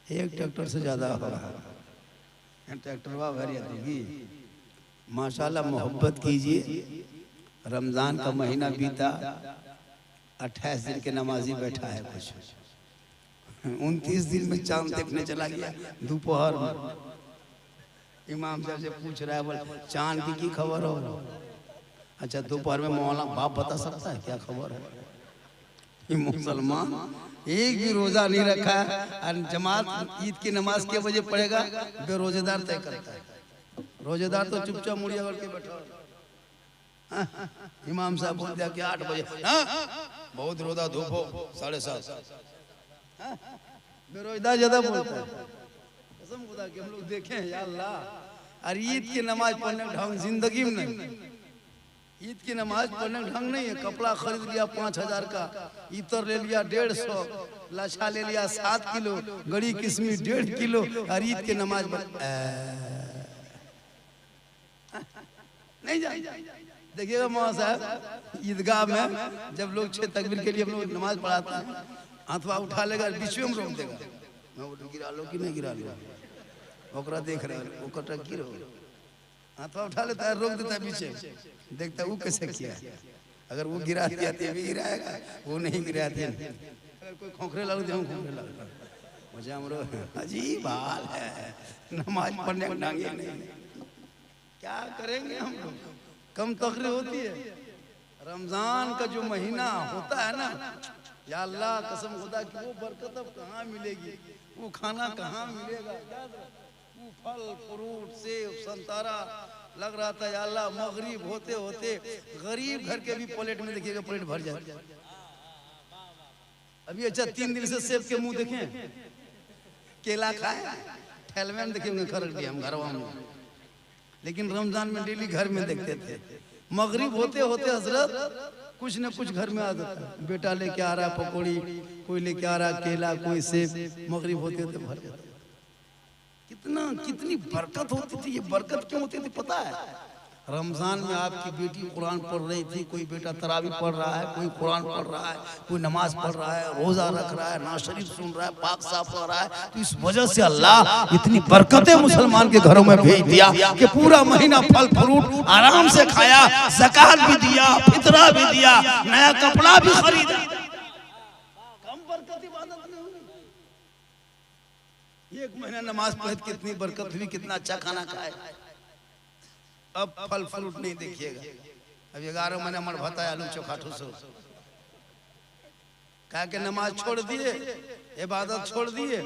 एक ट्रैक्टर से ज्यादा होगा। ट्रैक्टर भरिया दूंगी। माशाल्लाह मोहब्बत कीजिए। रमजान का महीना बीता, 28 दिन के नमाजी बैठा है कुछ, 29 दिन में चांद देखने चला गया दोपहर में। इमाम साहब से पूछ रहा है, बोल चांद की खबर हो? अच्छा दोपहर में मौलाना बाप बता सकता है क्या खबर है? ये मुसलमान एक भी रोजा नहीं रखा है और जमात ईद की नमाज के बजे पड़ेगा, बेरोजेदार तय करता है। रोजेदार तो चुपचाप मुड़िया करके बैठा। इमाम साहब बोल दिया कि 8 बजे बहुत रोजा धूप हो 7:30। बेरोजदार ज्यादा बोलता है। कसम खुदा की हम लोग देखे या अल्लाह। और ईद की नमाज पढ़ने का ढंग जिंदगी में नहीं। ईद की नमाज पढ़ने का ढंग नहीं है। कपड़ा खरीद लिया 5000 का, इतर ले लिया 150, लाछा ले लिया 7 किलो, गड़ी किशमिश 1.5 किलो, और ईद की नमाज नहीं जा। देखिएगा मौलाना साहब ईदगाह में जब लोग 6 तकबीर के लिए हम लोग नमाज पढ़ाते हैं, हाथवा उठा लेगा, बीच में रोक देगा। मैं वो गिरा लो कि नहीं गिरा लो, ओकरा देख रहे हैं, वो कटा गिरो, हाथवा उठा लेता है, रोक देता है पीछे, देखता है वो कैसे किया। अगर वो गिरा दिया तो भी गिराएगा, वो नहीं गिरा दिया। अगर कोई खोखरे लग जाऊँ खोखरे लग मुझे हमरो अजीब हाल है। नमाज पढ़ने का ढंग नहीं। क्या करेंगे हम लोग? कम तकरीर होती है। रमजान का जो महीना होता है ना, या अल्लाह कसम खुदा की वो बरकत अब कहाँ मिलेगी, वो खाना कहाँ मिलेगा। वो फल फ्रूट सेब संतरा लग रहा था या अल्लाह, मगरिब होते होते गरीब घर के भी प्लेट में देखिएगा प्लेट भर जाए। अभी अच्छा 3 दिन से सेब के मुंह देखें, केला खाए, ठेलवे में देखेंगे खरक दिया हम घरवा में। लेकिन रमजान में डेली घर में देखते थे। मगरिब होते होते हजरत कुछ न कुछ घर में आ जाता है। बेटा लेके आ रहा पकौड़ी, कोई लेके आ रहा केला, कोई सेब। मगरिब होते होते भर जाता। कितनी बरकत होती थी। ये बरकत क्यों होती थी पता है? रमजान में आपकी बेटी कुरान पढ़ रही थी, कोई बेटा तरावी पढ़ रहा है, कोई कुरान पढ़ रहा है, कोई नमाज पढ़ रहा है, रोजा रख रहा है, नाज शरीफ सुन रहा है, पाक साफ पढ़ रहा है। तो इस वजह से अल्लाह इतनी बरकतें मुसलमान के घरों में भेज दिया कि पूरा महीना फल फ्रूट आराम से खाया, ज़कात भी दिया, फितरा भी दिया, नया कपड़ा भी खरीदा। कम बरकत इबादत में हुई। 1 महीना नमाज पढ़े कितनी बरकत हुई, कितना अच्छा खाना खाए। अब फल फ्रूट नहीं देखिएगा। अब 11 महीना मर भाता आलू चोखा ठूसो। कहा के नमाज छोड़ दिए, इबादत छोड़ दिए,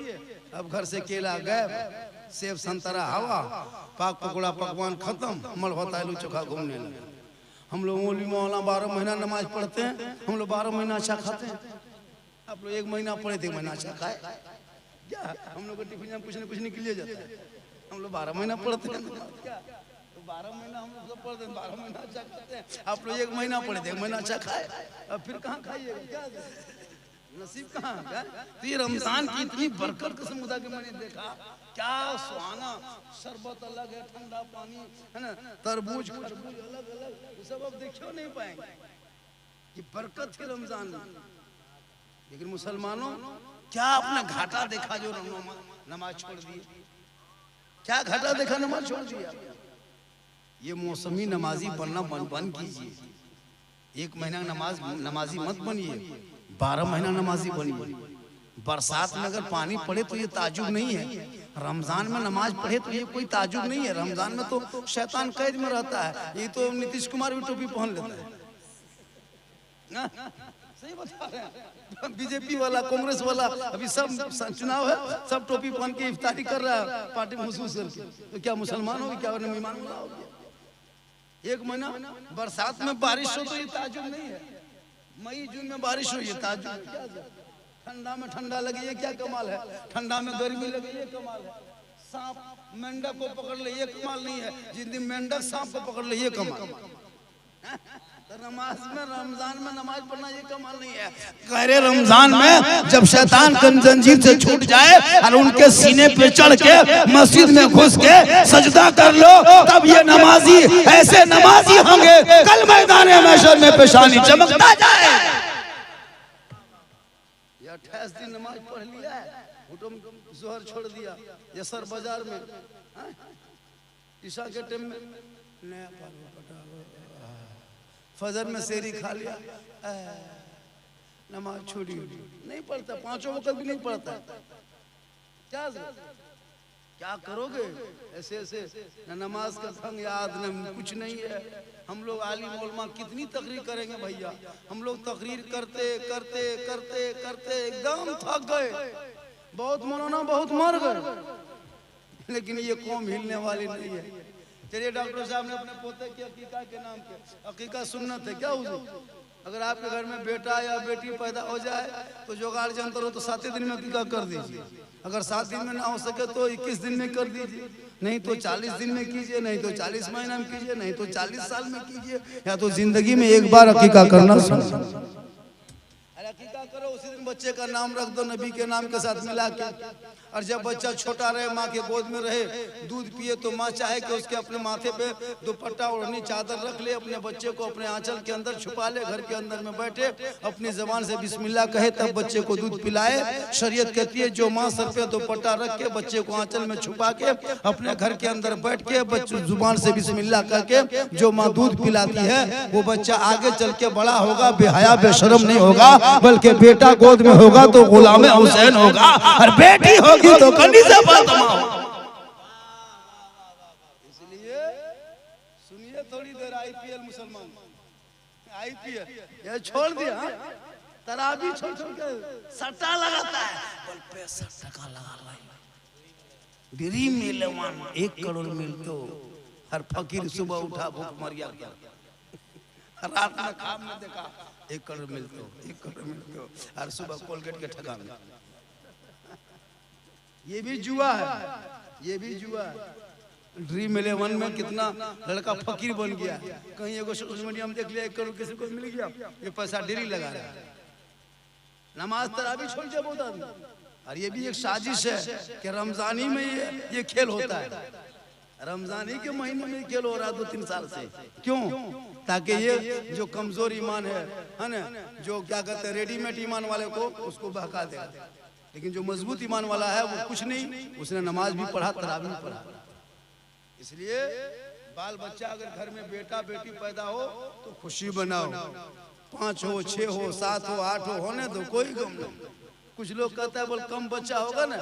अब घर से केला गायब, सेब संतरा हवा, पाक पकौड़ा पकवान खत्म, मर भाता आलू चोखा घूमने लगे। हम लोग मौलवी मौलाना 12 महीना नमाज पढ़ते हैं, हम लोग 12 महीना अच्छा खाते हैं। आप लोग 1 महीना पढ़े थे, 1 महीना अच्छा खाए क्या? हम लोग को टिफिन में कुछ न कुछ निकल जाता है। हम लोग 12 महीना पढ़ते हैं, 12 महीना हम लोग सब पढ़ते हैं, 12 महीना अच्छा खाते हैं। आप लोग 1 महीना पढ़े थे, 1 महीना अच्छा खाए, अब फिर कहाँ खाइएगा? क्या नसीब कहाँ? तो ये रमजान की इतनी बरकत कसम खुदा के मैंने देखा, क्या सुहाना। शरबत अलग है, ठंडा पानी है ना, तरबूज खरबूज अलग अलग, ये सब अब देखियो नहीं पाएंगे। ये बरकत है रमजान में। लेकिन मुसलमानों क्या आपने घाटा देखा जो नमाज छोड़ दी? क्या घाटा देखा नमाज छोड़ दिया? ये मौसमी नमाजी बनना बंद कीजिए। 1 महीना नमाजी मत बनिए, 12 महीना नमाजी बनिए। बरसात में अगर पानी पड़े तो ये ताजुब नहीं है, रमजान में नमाज पढ़े तो ये कोई ताजुब नहीं है। रमजान में तो शैतान कैद में रहता है। ये तो नीतीश कुमार भी टोपी पहन लेता है ना? सही बता रहे हैं। बीजेपी वाला, कांग्रेस वाला, अभी सब चुनाव है, सब टोपी पहन के इफ्तारी कर रहा है पार्टी में महसूस करके। तो क्या मुसलमान होगी? क्या मेहमान होगी? 1 महीना बरसात में बारिश हो तो ये ताजुब नहीं है। मई जून में बारिश हो ये ताजुब। ठंडा में ठंडा लगे ये क्या कमाल है? ठंडा में गर्मी लगे ये कमाल है। सांप मेंढक को पकड़ ले ये कमाल नहीं है। जिस दिन मेंढक सांप को पकड़ ले ये कमाल। तो नमाज में रमजान में नमाज पढ़ना ये कमाल नहीं है। गैर रमजान में जब शैतान जंजीर से छूट जाए और उनके सीने पे चढ़ के मस्जिद में घुस के सजदा कर लो, तब ये नमाजी ऐसे नमाजी होंगे कल मैदान महशर में पेशानी चमकता जाए। 28 दिन नमाज पढ़ लिया है, तुम जोहर छोड़ दिया, यसर बाजार में, ईशा के टाइम में नया फजर में सेरी खा लिया, नमाज छोड़ी, नहीं पढ़ता, पांचों वक्त भी नहीं पढ़ता। क्या करोगे? ऐसे ऐसे न नमाज का संग याद, न कुछ नहीं है। हम लोग आलिम उलमा कितनी तकरीर करेंगे भैया, हम लोग तकरीर करते करते करते करते एकदम थक गए, बहुत मौलाना बहुत मर गए, लेकिन ये कौम हिलने वाली नहीं है। चलिए डॉक्टर साहब ने अपने पोते की अकीका के नाम पे, अकीका सुन्नत है क्या हुजूर? अगर आपके घर में बेटा या बेटी पैदा हो जाए तो जो गार्जियन हो तो 7 दिन में अकीका कर दीजिए, अगर 7 दिन में ना हो सके तो 21 दिन में कर दीजिए, नहीं तो 40 दिन में कीजिए, नहीं तो 40 महीना में कीजिए, नहीं तो 40 साल में कीजिए, या तो जिंदगी में एक बार अकीका करना। अकीका करो, उसी दिन बच्चे का नाम रख दो नबी के नाम के साथ मिला के। और जब बच्चा छोटा रहे, माँ के गोद में रहे, दूध पिए, तो माँ चाहे कि उसके अपने माथे पे दुपट्टा ओढ़नी चादर रख ले, अपने बच्चे को अपने आंचल के अंदर छुपा ले, घर के अंदर में बैठे अपनी जबान से बिस्मिल्लाह कहे, तब बच्चे को दूध पिलाए। शरीयत कहती है जो माँ सर पे दुपट्टा रख के बच्चे को आंचल में छुपा के अपने घर के अंदर बैठ के बच्चे जुबान से बिस्मिल्लाह करके जो माँ दूध पिलाती है, वो बच्चा आगे चल के बड़ा होगा, बेहया बेशरम नहीं होगा, बल्कि बेटा गोद में होगा तो गुलाम हुसैन होगा, और बेटी होगी तो कनीज़ा फातिमा। इसलिए सुनिए थोड़ी देर, आईपीएल मुसलमान, आईपीएल ये छोड़ दिया, तराबी छोड़ छोड़ के सट्टा लगाता है, बल पे 60 टका लगा लाई, ड्रीम 11 1 करोड़ मिल तो हर फकीर सुबह उठा भूख मर गया, रात में खाम में देखा 1 करोड़ मिलते हो, 1 करोड़ मिलते हो, और सुबह कोलगेट के ठगा में। ये भी जुआ है, ये भी जुआ है। ड्रीम 11 में कितना लड़का फकीर बन गया, कहीं एगो सोशल मीडिया में देख लिया 1 करोड़ किसी को मिल गया, ये पैसा डेली लगा रहा है। नमाज तरावी छोड़ दिया बहुत आदमी, और ये भी एक साजिश है कि रमजानी में ये खेल होता है, रमजानी के महीने में खेल हो रहा है 2-3 साल से। क्यों? ताकि ये जो कमजोर ईमान है ना, जो क्या कहते हैं रेडीमेड ईमान वाले को, उसको बहका देगा, लेकिन जो मजबूत ईमान वाला है वो कुछ नहीं, उसने नमाज भी पढ़ा, तरावी भी पढ़ा। इसलिए बाल बच्चा अगर घर में बेटा बेटी पैदा हो तो खुशी बनाओ, 5 हो 6 हो 7 हो 8 हो, होने दो, कोई गम नहीं। कुछ लोग कहता है बोल कम बच्चा होगा ना,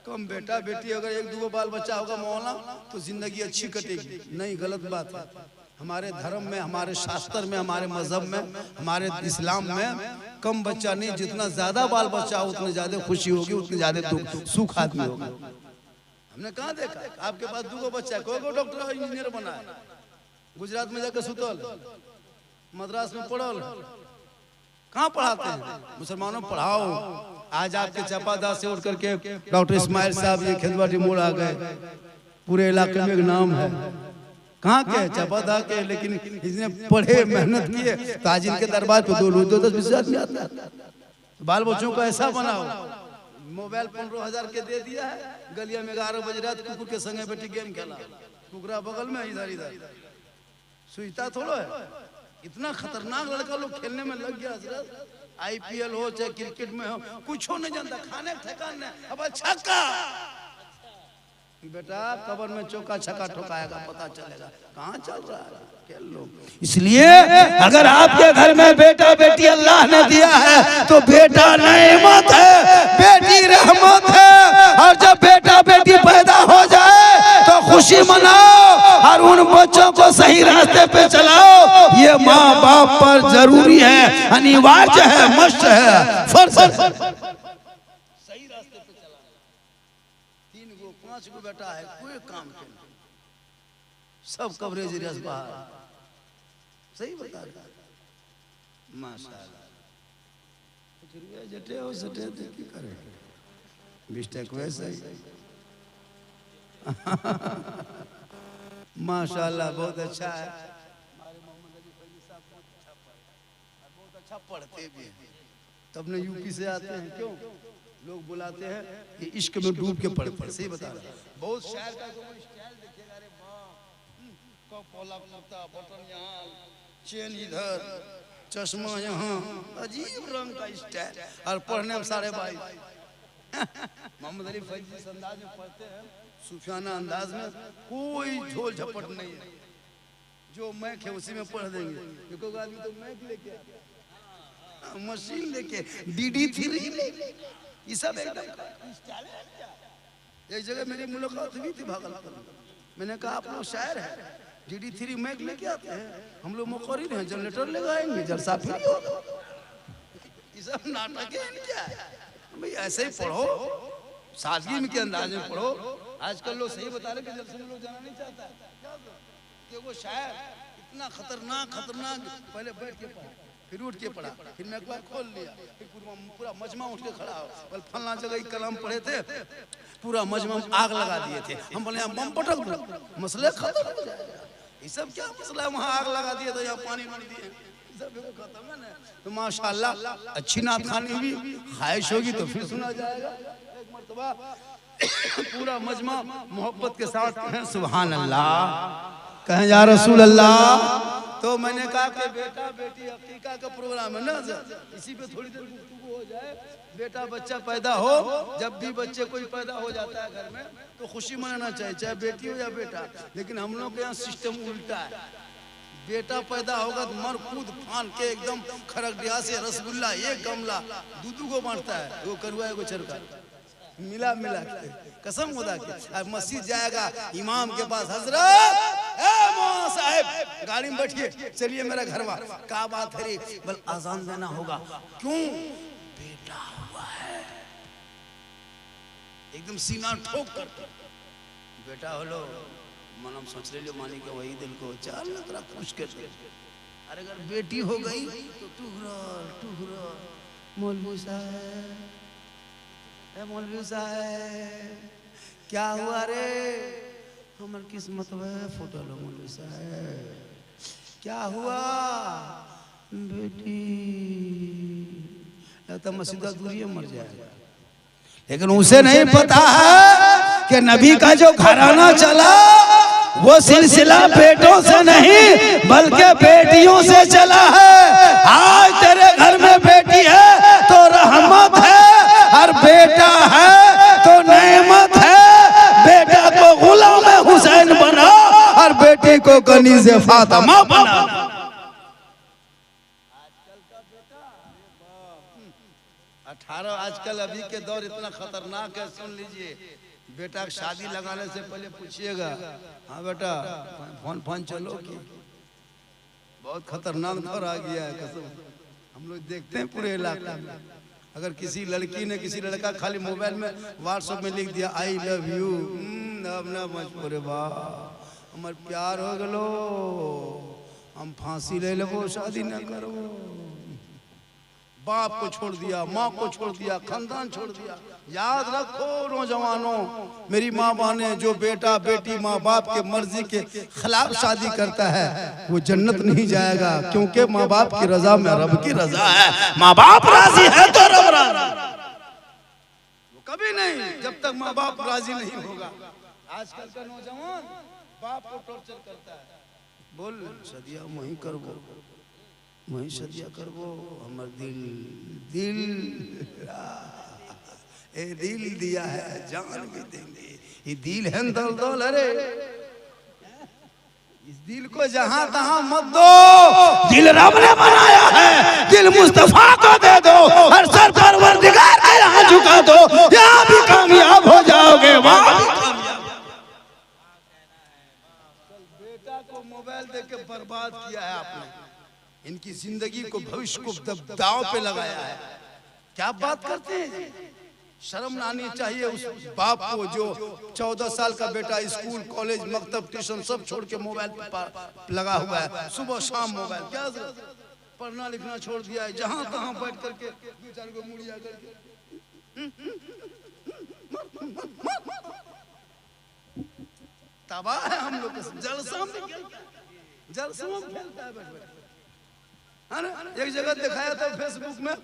कम बेटा बेटी अगर 1-2 बाल बच्चा होगा मौला तो जिंदगी अच्छी कटेगी, नहीं, गलत बात है। हमारे धर्म में, हमारे शास्त्र में, हमारे मजहब में, हमारे इस्लाम में कम बच्चा नहीं, जितना ज्यादा बाल बच्चा हो उतनी ज्यादा खुशी होगी, उतनी ज्यादा सुख आदमी होगा। हमने कहाँ देखा? आपके पास 2 बच्चा है, कोई डॉक्टर और इंजीनियर बना है, गुजरात में जाकर सुतल, मद्रास में पढ़ल, कहाँ पढ़ाते हैं? मुसलमानों पढ़ाओ। आज आपके चपादा से उठ करके डॉक्टर इस्माइल साहब ये खेतवाटी मोड़ आ गए, पूरे इलाके में एक नाम है, कहाँ के चपादा के, लेकिन इसने पढ़े मेहनत किए तो आज इनके दरबार पे 2-10 आदमी आता है। बाल बच्चों को ऐसा बनाओ, मोबाइल 15,000 के दे दिया है, गलिया में 11 बजे रात कुकुर के संगे बैठी गेम खेला, कुकरा बगल में इधर इधर, सुईता थोड़ा है। इतना खतरनाक लड़का लोग खेलने में लग गया हजरत, आईपीएल हो चाहे क्रिकेट में हो, कुछ हो नहीं जानता, खाने ठिकाने अब छक्का, बेटा कबर में चौका छक्का ठोकाएगा, पता चलेगा कहाँ चल रहा है, खेल लो। इसलिए अगर आपके घर में बेटा बेटी अल्लाह ने दिया है तो बेटा नेमत है, बेटी रहमत है, और जब बेटा बेटी पैदा हो जाए तो खुशी मनाओ और उन बच्चों को सही रास्ते पे चलाओ। ये माँ बाप पर जरूरी है, अनिवार्य है, मस्त है, फर्ज है। 5 गो बेटा है, कोई काम के नहीं, सब कवरेज रियाज बाहर, सही बता रहा, माशाल्लाह। जटे हो सटे की करे, मिस्टेक वैसे ही माशाल्लाह, बहुत अच्छा है। हमारे मोहम्मद अली फैजी साहब बहुत अच्छा पढ़ते भी हैं, तब न यूपी से आते हैं। क्यों लोग बुलाते हैं कि इश्क में डूब के पढ़ते, सही बता रहा। बहुत शायर का कोई स्टाइल देखिएगा, अरे वाह, पोला कुर्ता, बटन यहाँ, चेन इधर, चश्मा यहाँ, अजीब रंग का स्टाइल, और पढ़ने में 22.5 मोहम्मद अली फैज जिस अंदाज में पढ़ते हैं, सूफियाना अंदाज में, कोई झोल झपट नहीं है। जो मैक है उसी में पढ़ देंगे। देखो आदमी तो मैक लेके मशीन लेके DD3 ये सब एकदम। एक जगह मेरी मुलाकात हुई थी भागलपुर में, मैंने कहा आप लोग शायर हैं, DD3 मैक लेके आते हैं, हम लोग मुकर्रिर हैं, जनरेटर लगाएंगे, जलसा फ्री होगा। ये सब नाटक है क्या? भाई ऐसे ही पढ़ो, सादगी के अंदाज में पढ़ो। आजकल लोग सही बता रहे कि जलसे में लोग जाना नहीं चाहता है। कि वो शायर इतना खतरनाक पहले बैठ के पढ़ा, फिर उठ के पढ़ा, फिर मैं एक बार खोल लिया, फिर पूरा मजमा उठ के खड़ा हो, बल फलना जगह ही कलाम पढ़े थे, पूरा मजमा आग लगा दिए थे। हम बोले यहाँ बम पटक दो, मसले खत्म हो जाएगा। ये सब क्या मसला है? वहाँ आग लगा दिए तो यहाँ पानी भर दिए, खत्म है ना। तो माशाल्लाह अच्छी नात खानी भी ख्वाहिश होगी तो फिर सुना जाएगा एक मर्तबा। पूरा मजमा मोहब्बत के साथ कहें सुभान अल्लाह, कहें या रसूल अल्लाह। तो मैंने कहा कि बेटा बेटी अकीका का प्रोग्राम है ना, इसी पे थोड़ी देर गुफ्तगू हो जाए। बेटा बच्चा पैदा हो, जब भी बच्चे कोई पैदा हो जाता है घर में तो खुशी मनाना चाहिए, चाहे बेटी हो या बेटा। लेकिन हम लोग के यहाँ सिस्टम उल्टा है। बेटा पैदा होगा तो मर कूद फान के एकदम खरगडिया से रसगुल्ला एक गमला दूध को बांटता है, वो करुआ है, वो चरका मिला के कसम खुदा की। अब मस्जिद जाएगा इमाम के पास, हजरत मौलाना साहब गाड़ी में बैठिए, चलिए मेरा घरवा, क्या बात है रे? बल आजान देना होगा। क्यों? बेटा हुआ है। एकदम सीना ठोक कर बेटा होलो मनम सोच ले लो मानी के वही दिल को चाल लग खुश कर। अरे अगर बेटी हो गई तो टुहरा मौलवी साहब, मौलवी साहब क्या हुआ रे? हमार किस्मत में फोटो लो मौलवी साहब, क्या हुआ? बेटी तो मस्जिद दूरी मर जाएगा। लेकिन उसे नहीं पता है कि नबी का जो घराना चला वो सिलसिला बेटों से नहीं बल्कि बेटियों से चला है। आज तेरे घर में बेटी है तो रहमत है, और बेटा है तो नेमत है। बेटा को गुलाम हुसैन बना और बेटी को कनीज़े फातिमा बना। आजकल अभी के दौर इतना खतरनाक है, सुन लीजिए। बेटा की शादी लगाने से पहले पूछिएगा, हाँ बेटा फोन चलो कि बहुत खतरनाक दौर आ गया है। कसम हम लोग देखते हैं पूरे इलाके में, अगर किसी लड़की ने किसी लड़का खाली मोबाइल में व्हाट्सएप में लिख दिया आई लव यू, अब ना मजबूर बा हमार प्यार हो गलो, हम फांसी ले लो, शादी न करो। बाप को छोड़ दिया, माँ को छोड़ दिया, खानदान छोड़ दिया। याद रखो नौजवानों, मेरी माँ बहने, जो बेटा बेटी माँ बाप के मर्जी के खिलाफ शादी करता है वो जन्नत नहीं जाएगा, क्योंकि माँ बाप की रजा में रब की रजा है। माँ बाप राजी है तो रब राजी, कभी नहीं जब तक माँ बाप राजी नहीं होगा। आजकल का नौजवान बाप को टॉर्चर करता है, बोल सदिया वही करबो, वही सदिया करबो, हमर दिल ए दिल दिया है जान भी देंगे। ये दिल है दल अरे इस दिल को जहां तहां मत दो, दिल रब ने बनाया है, दिल मुस्तफा को दे दो, हर सर परवरदिगार के यहाँ झुका दो, यहाँ भी कामयाब हो जाओगे, वहां भी कामयाब। बेटा को मोबाइल देके बर्बाद किया है आपने, इनकी जिंदगी को भविष्य को दांव पे लगाया है। क्या बात करते हैं? शर्म ना आनी चाहिए उस बाप को जो 14 साल का बेटा स्कूल कॉलेज मकतब ट्यूशन सब छोड़ के मोबाइल पे लगा हुआ है, सुबह शाम मोबाइल। क्या पढ़ना लिखना छोड़ दिया है, जहां तहां बैठ करके दो चार को मुड़िया करके तबाह है हम लोग। जलसा में खेलता है बैठ बैठ। एक जगह दिखाया था फेसबुक में,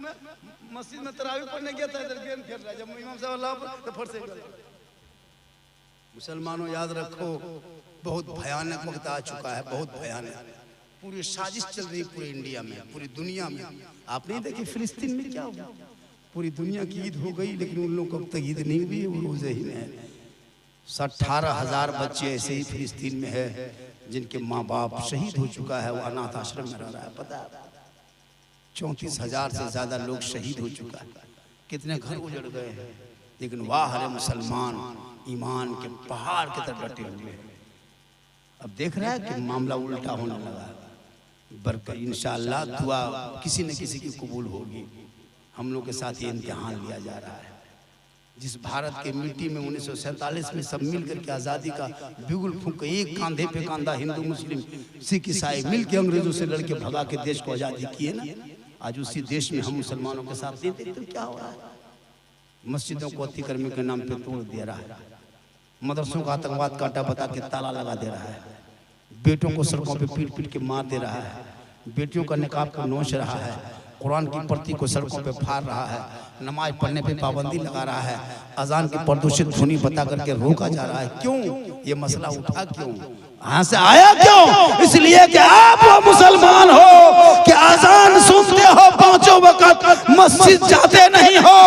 मस्जिद में तरावी पढ़ने गया था, इधर गेम खेल रहा है, जब इमाम साहब अल्लाह तो फट से गया। मुसलमानों याद रखो, बहुत भयानक वक्त आ चुका है, बहुत भयानक। पूरी साजिश चल रही है पूरे इंडिया में, पूरी दुनिया में। आप नहीं देखिए फिलिस्तीन में क्या हुआ, पूरी दुनिया की ईद हो गई, लेकिन उन लोगों को अब तक ईद नहीं हुई, वो रोजे ही में है। 18,000 बच्चे ऐसे ही फिलिस्तीन में है जिनके माँ बाप शहीद हो चुका है, वो अनाथ आश्रम में रह रहा है। पता है 34,000 से ज्यादा लोग शहीद हो चुका है, कितने घर उजड़ गए हैं। लेकिन वाह हरे मुसलमान ईमान के पहाड़ की तरफ डटे हुए हैं। अब देख रहा है कि मामला उल्टा होने लगा। बरकत इंशाअल्लाह दुआ किसी न किसी की कबूल होगी। हम लोग के साथ ये इम्तिहान लिया जा रहा है। जिस भारत के मिट्टी में 1947 में सब मिलकर के आज़ादी का बिगुल फूंक, एक कांधे पे कांधा हिंदू मुस्लिम सिख ईसाई मिल के अंग्रेजों से लड़के भगा के देश को आज़ादी किए ना, आज उसी देश में हम मुसलमानों के साथ नहीं देते तो क्या हो रहा है? मस्जिदों को अतिक्रमण के नाम पे तोड़ दे रहा है, मदरसों का आतंकवाद काटा बता के ताला लगा दे रहा है, बेटों को सड़कों पे पीट पीट के मार दे रहा है, बेटियों का निकाब को नोच रहा है, कुरान की प्रति को सड़कों पे फाड़ रहा है, नमाज पढ़ने पे पाबंदी लगा रहा है, अजान की प्रदूषित ध्वनि बता करके रोका जा रहा है। क्यों ये मसला उठा? क्यों यहाँ से आया? क्यों? इसलिए कि आप वो मुसलमान हो कि अजान सुनते हो, पांचों वक्त मस्जिद जाते नहीं हो,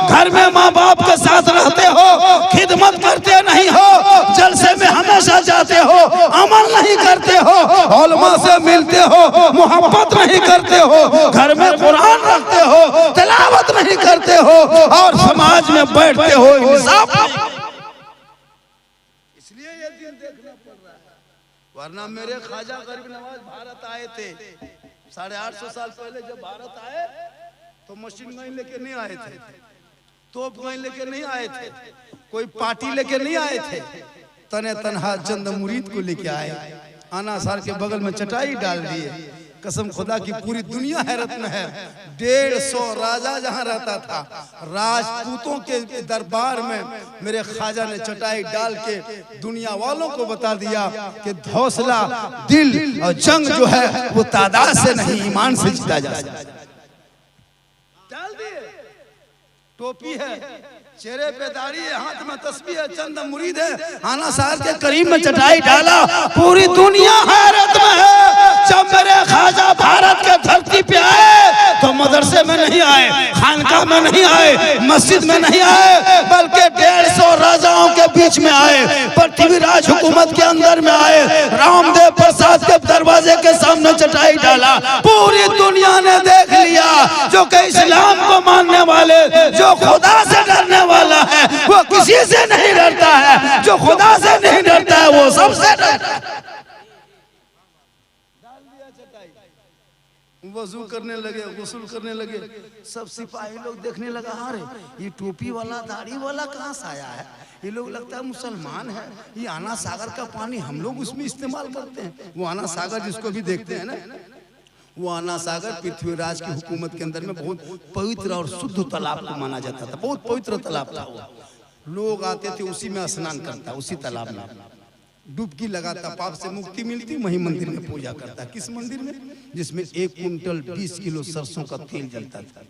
घर में माँ बाप के साथ रहते हो, खिदमत करते नहीं हो, जलसे में हमेशा जाते हो, अमल नहीं करते हो, उलमा से मिलते हो, मोहब्बत नहीं करते हो, घर में कुरान रखते हो, तिलावत नहीं करते हो और समाज में बैठते हो, इंसाफ नहीं। इसलिए ये दिन देखना पड़ रहा है। वरना मेरे ख्वाजा गरीब नवाज भारत आए थे 850 साल पहले। जब भारत आए तो मशीन गन लेके नहीं आए थे, तोप गन लेके नहीं आए थे, कोई पार्टी लेके नहीं आए थे, तने तनहा चंद मुरीद को लेके आए। आना सार के बगल में चटाई डाल दिए। कसम खुदा की पूरी दुनिया हैरत में है। 150 राजा जहां रहता था, राजपूतों के दरबार में मेरे ख्वाजा ने चटाई डाल के दुनिया वालों को बता दिया कि हौसला, दिल और जंग जो है वो तादाद से नहीं ईमान से जीता जा सकता है। डाल दिए, टोपी है, चेहरे पे दाढ़ी है, हाथ में तस्बीह है, चंद मुरीद है, आना साहब के करीब में चटाई डाला। पूरी दुनिया हैरत में है। जब मेरे ख्वाजा भारत के धरती पे आए तो मदरसे में नहीं आए, खानका में नहीं आए, मस्जिद में नहीं आए, बल्कि 150 राजाओं के बीच में आए, पृथ्वीराज हुकूमत के अंदर में आए, रामदेव प्रसाद के दरवाजे के सामने चटाई डाला। पूरी दुनिया ने देख लिया जो कि इस्लाम को मानने वाले, जो खुदा से डरने वाला है, वो किसी से नहीं डरता है, जो खुदा से नहीं डरता है वो सबसे डरता है। वजू करने लगे, गुस्ल करने लगे, सब सिपाही लोग देखने लगा, अरे ये टोपी वाला दाढ़ी वाला कहाँ से आया है? ये लोग लगता है मुसलमान है। ये आना सागर का पानी हम लोग उसमें इस्तेमाल करते हैं। वो आना सागर जिसको भी देखते हैं ना, वो आना सागर पृथ्वीराज की हुकूमत के अंदर में बहुत पवित्र और शुद्ध तालाब को माना जाता था। बहुत पवित्र तालाब था वो। लोग आते थे उसी में स्नान करता, उसी तालाब में डुबकी लगाता, पाप से मुक्ति मिलती। वही मंदिर में पूजा करता। किस मंदिर में? जिसमें 1 कुंटल 20 किलो सरसों का तेल जलता था।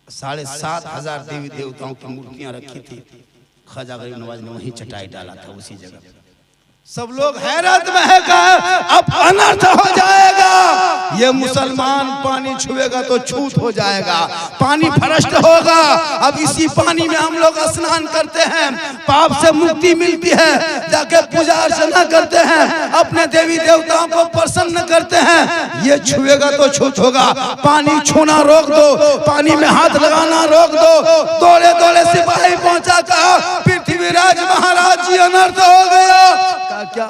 7,500 देवी देवताओं की मूर्तियां रखी थी। ख्वाजा गरीब नवाज ने वहीं चटाई डाला था उसी जगह। सब लोग हैरत में है कि अब अनर्थ हो जाएगा, ये मुसलमान पानी छुएगा तो छूत हो जाएगा, पानी भ्रष्ट होगा। अब इसी पानी में हम लोग स्नान करते हैं, पाप से मुक्ति मिलती है, जाके पूजा अर्चना करते हैं, अपने देवी देवताओं को प्रसन्न करते हैं। ये छुएगा तो छूत होगा। पानी छूना रोक दो, पानी में हाथ लगाना रोक दो। दौड़े दौड़े सिपाही पहुंचा, कहा पृथ्वीराज महाराज जी अनर्थ हो गया। क्या